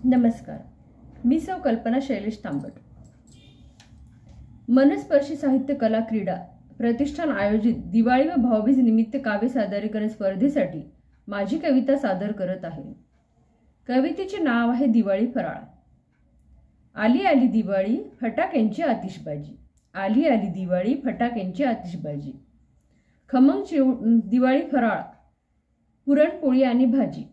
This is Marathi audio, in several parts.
नमस्कार, मी सौ कल्पना शैलेश तांबट। मनस्पर्शी साहित्य कला क्रीडा प्रतिष्ठान आयोजित दिवाळी व भाऊबीज निमित्त काव्य सादरीकरण स्पर्धेसाठी माझी कविता सादर करत आहे। कवितेचे नाव आहे दिवाळी फराळ। आली आली दिवाळी फटाक्यांची आतिषबाजी, आली आली दिवाळी फटाक्यांची आतिषबाजी। खमंग दिवाळी फराळ पुरणपोळी आणि भाजी,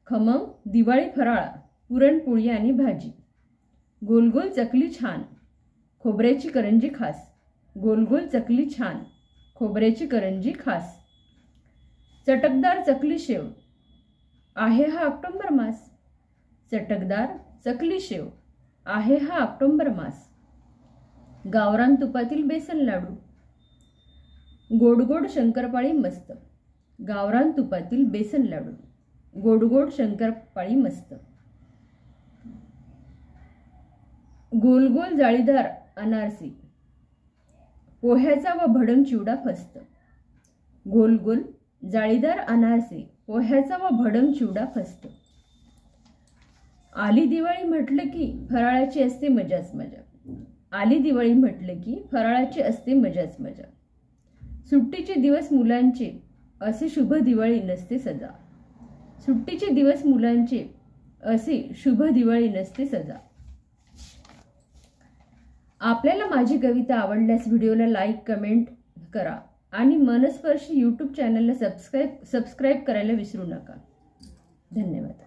खमंग दिवाळी फराळ पुरणपोळी आणि भाजी। गोल गोल चकली छान खोबऱ्याची करंजी खास, गोल गोल चकली छान खोबऱ्याची करंजी खास। चटकदार चकली शेव आहे हा ऑक्टोबर मास, चटकदार चकली शेव आहे हा ऑक्टोबर मास। गावरान तुपातील बेसन लाडू गोड गोड शंकरपाळी मस्त, गावरान तुपातील बेसन लाडू गोड गोड शंकरपाळी मस्त। गोल गोल जाळीदार अनारसी पोह्याचा व भडंग चिवडा फस्त, गोल गोल जाळीदार अनारसी पोह्याचा व भडंग चिवडा फस्त। आली दिवाळी म्हटलं की फराळाची असते मजाच मजा, आली दिवाळी म्हटलं की फराळाची असते मजाच मजा। सुट्टीचे दिवस मुलांचे असे शुभ दिवाळी नसते सजा, सुट्टीचे दिवस मुलांचे असे शुभ दिवाळी नसते सजा। आपल्याला माझी कविता आवडल्यास व्हिडिओला लाईक कमेंट करा आणि मनस्पर्शी यूट्यूब चॅनलला सबस्क्राइब करायला विसरू नका। धन्यवाद।